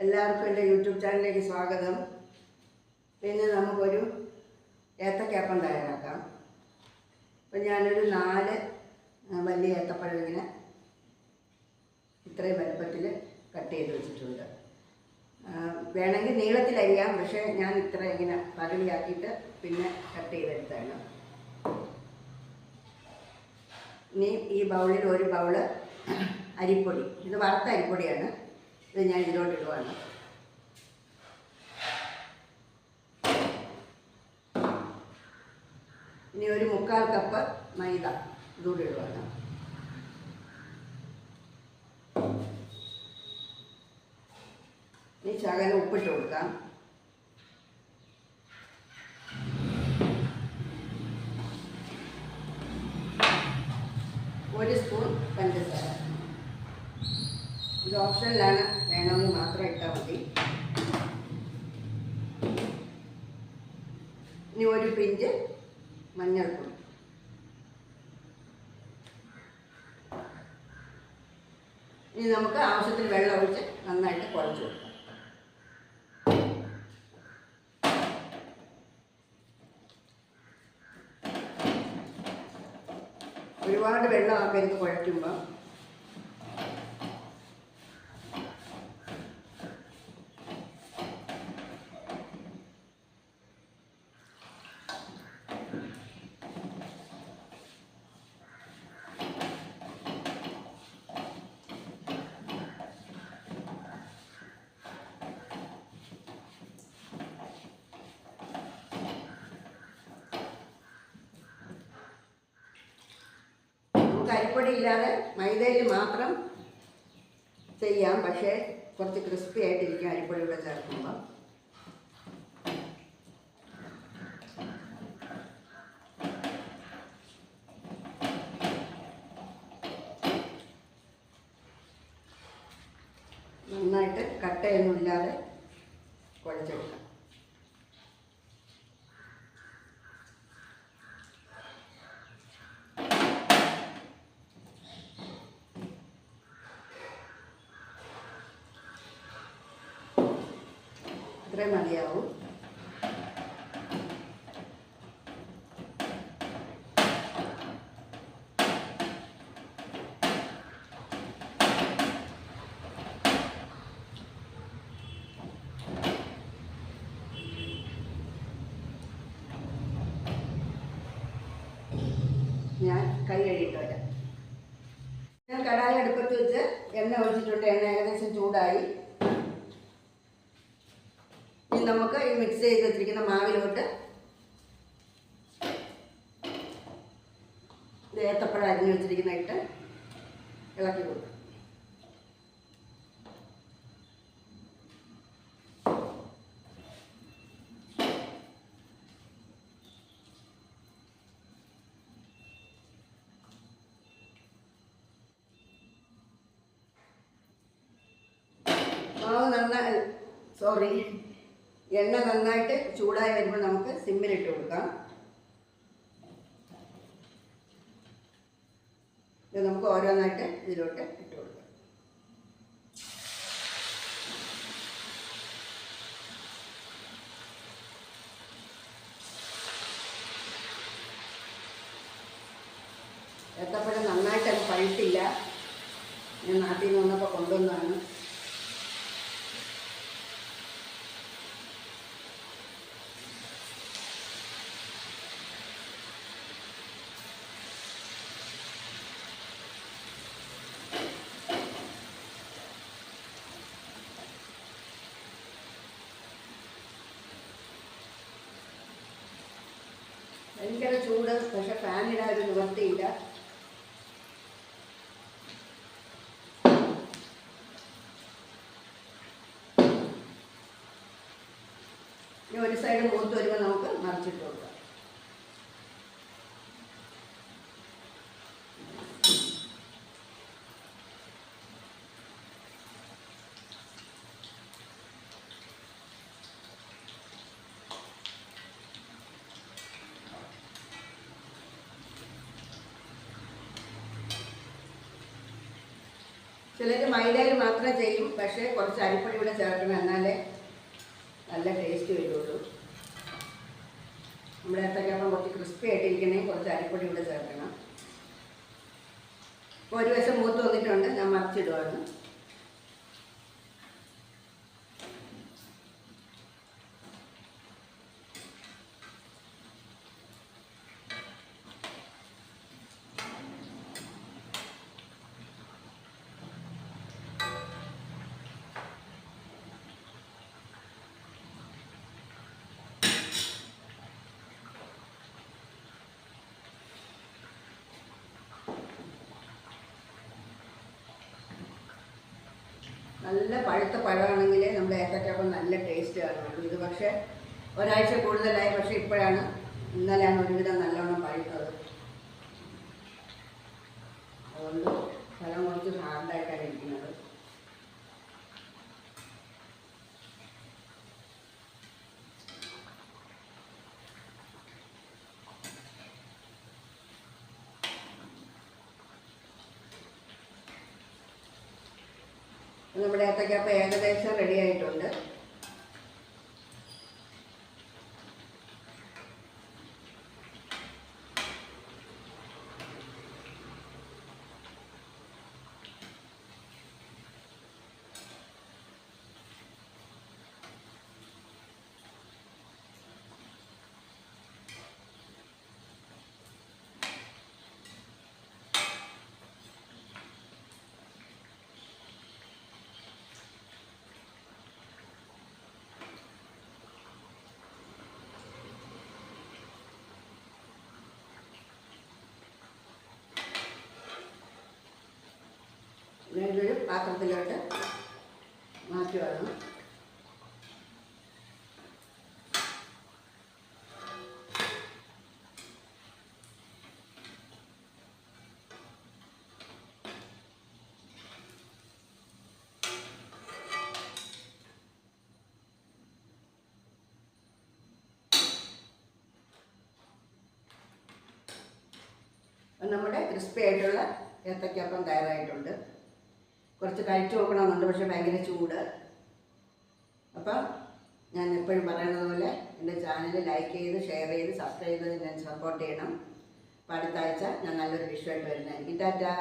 എല്ലാവർക്കും എൻ്റെ യൂട്യൂബ് ചാനലിലേക്ക് സ്വാഗതം. പിന്നെ നമുക്കൊരു ഏത്തക്കപ്പം തയ്യാറാക്കാം. അപ്പം ഞാനൊരു 4 വലിയ ഏത്തപ്പഴം ഇങ്ങനെ ഇത്രയും വലുപ്പത്തിൽ കട്ട് ചെയ്ത് വെച്ചിട്ടുണ്ട്. വേണമെങ്കിൽ നീളത്തിലരിയാം, പക്ഷേ ഞാൻ ഇത്ര ഇങ്ങനെ പകുതിയാക്കിയിട്ട് പിന്നെ കട്ട് ചെയ്തെടുത്താണ്. ഇനി ഈ ബൗളിൽ ഒരു ബൗള് അരിപ്പൊടി, ഇത് വറുത്ത അരിപ്പൊടിയാണ്, ഇത് ഞാൻ ഇതിലോട്ട് ഇടുവാണ്. ഇനി ഒരു 3/4 കപ്പ് മൈദ ഇതുകൂടി ഇടുവാണ്. ഇനി ശകലം ഉപ്പിട്ട് കൊടുക്കാം. ഒരു സ്പൂൺ പഞ്ചസാര, ഇത് ഓപ്ഷനിലാണ്, വേണമെങ്കിൽ മാത്രം ഇട്ടാൽ മതി. ഇനി ഒരു പിഞ്ച് മഞ്ഞൾപ്പൊടി, ഇനി നമുക്ക് ആവശ്യത്തിന് വെള്ളം ഒഴിച്ച് നന്നായിട്ട് കുഴച്ച് കൊടുക്കാം. ഒരുപാട് വെള്ളം ആക്കരുത് കുഴയ്ക്കുമ്പോൾ. അരിപ്പൊടി ഇല്ലാതെ മൈദയിൽ മാത്രം ചെയ്യാം, പക്ഷേ കുറച്ച് ക്രിസ്പി ആയിട്ടിരിക്കും അരിപ്പൊടി കൂടെ ചേർക്കുമ്പോൾ. നന്നായിട്ട് കട്ടയൊന്നും ഇല്ലാതെ കുഴച്ചെടുക്കാം. ഇത്രയും മതിയാവും. ഞാൻ കൈ കഴുകിയിട്ട് വരാം. ഞാൻ കടായി അടുപ്പത്ത് വെച്ച് എണ്ണ ഒഴിച്ചിട്ടുണ്ട്. എണ്ണ ഏകദേശം ചൂടായി. ഇനി നമുക്ക് ഈ മിക്സ് ചെയ്ത് വെച്ചിരിക്കുന്ന മാവിലോട്ട് ഏത്തപ്പഴം അരിഞ്ഞ് വെച്ചിരിക്കുന്ന ഇട്ട് ഇളക്കി കൊടുക്കും. എണ്ണ നന്നായിട്ട് ചൂടായി വരുമ്പോൾ നമുക്ക് സിമ്മിലിട്ട് കൊടുക്കാം. ഇത് നമുക്ക് ഓരോന്നായിട്ട് ഇതിലോട്ട് ഇട്ട് കൊടുക്കാം. ഏത്തപ്പഴം നന്നായിട്ട് അത് പഴുത്തില്ല, ഞാൻ നാട്ടിൽ നിന്ന് വന്നപ്പോൾ കൊണ്ടുവന്നതാണ്. ഭയങ്കര ചൂട്, പക്ഷെ ഫാനിടാൻ ഒരു നിവൃത്തിയില്ല. ഇനി ഒരു സൈഡ് മൂത്ത് വരുമ്പോൾ നമുക്ക് മറിച്ചിട്ട് കൊടുക്കാം. ചിലർ മൈദയിൽ മാത്രമേ ചെയ്യും, പക്ഷേ കുറച്ച് അരിപ്പൊടി കൂടെ ചേർക്കണം, എന്നാലേ നല്ല ടേസ്റ്റ് വരുള്ളൂ. നമ്മുടെ ഏത്തയ്ക്കാപ്പം കുറച്ച് ക്രിസ്പി ആയിട്ടിരിക്കണമെങ്കിൽ കുറച്ച് അരിപ്പൊടി കൂടെ ചേർക്കണം. ഇപ്പോൾ ഒരു വശം മൂത്ത് വന്നിട്ടുണ്ട്, ഞാൻ മറിച്ചിടുവാണ്. നല്ല പഴുത്ത പഴമാണെങ്കിൽ നമ്മുടെ ഏത്തയ്ക്കാപ്പം നല്ല ടേസ്റ്റ് കാണുള്ളൂ. ഇത് പക്ഷേ ഒരാഴ്ച കൂടുതലായി, പക്ഷേ ഇന്നലെയാണ് ഒരുവിധം നല്ലോണം പഴുത്തത്. അതുകൊണ്ട് പഴം കുറച്ച് ഹാർഡായിട്ടാണ് ഇരിക്കുന്നത്. നമ്മുടെ ഏത്തയ്ക്കാപ്പം ഏകദേശം റെഡി ആയിട്ടുണ്ട്. ഇതൊരു പാത്രത്തിലോട്ട് മാറ്റുവാണ്. നമ്മുടെ ക്രിസ്പി ആയിട്ടുള്ള ഏത്തയ്ക്കാപ്പം തയ്യാറായിട്ടുണ്ട്. കുറച്ച് കഴിച്ചു നോക്കണമെന്നുണ്ട്, പക്ഷെ ഭയങ്കര ചൂട്. അപ്പം ഞാൻ എപ്പോഴും പറയുന്നത് പോലെ എൻ്റെ ചാനൽ ലൈക്ക് ചെയ്ത്, ഷെയർ ചെയ്ത്, സബ്സ്ക്രൈബ് ചെയ്ത് ഞാൻ സപ്പോർട്ട് ചെയ്യണം. അപ്പോൾ അടുത്ത ആഴ്ച ഞാൻ നല്ലൊരു ഡിഷുമായിട്ട് വരുന്നതായിരിക്കും. ടാറ്റാ.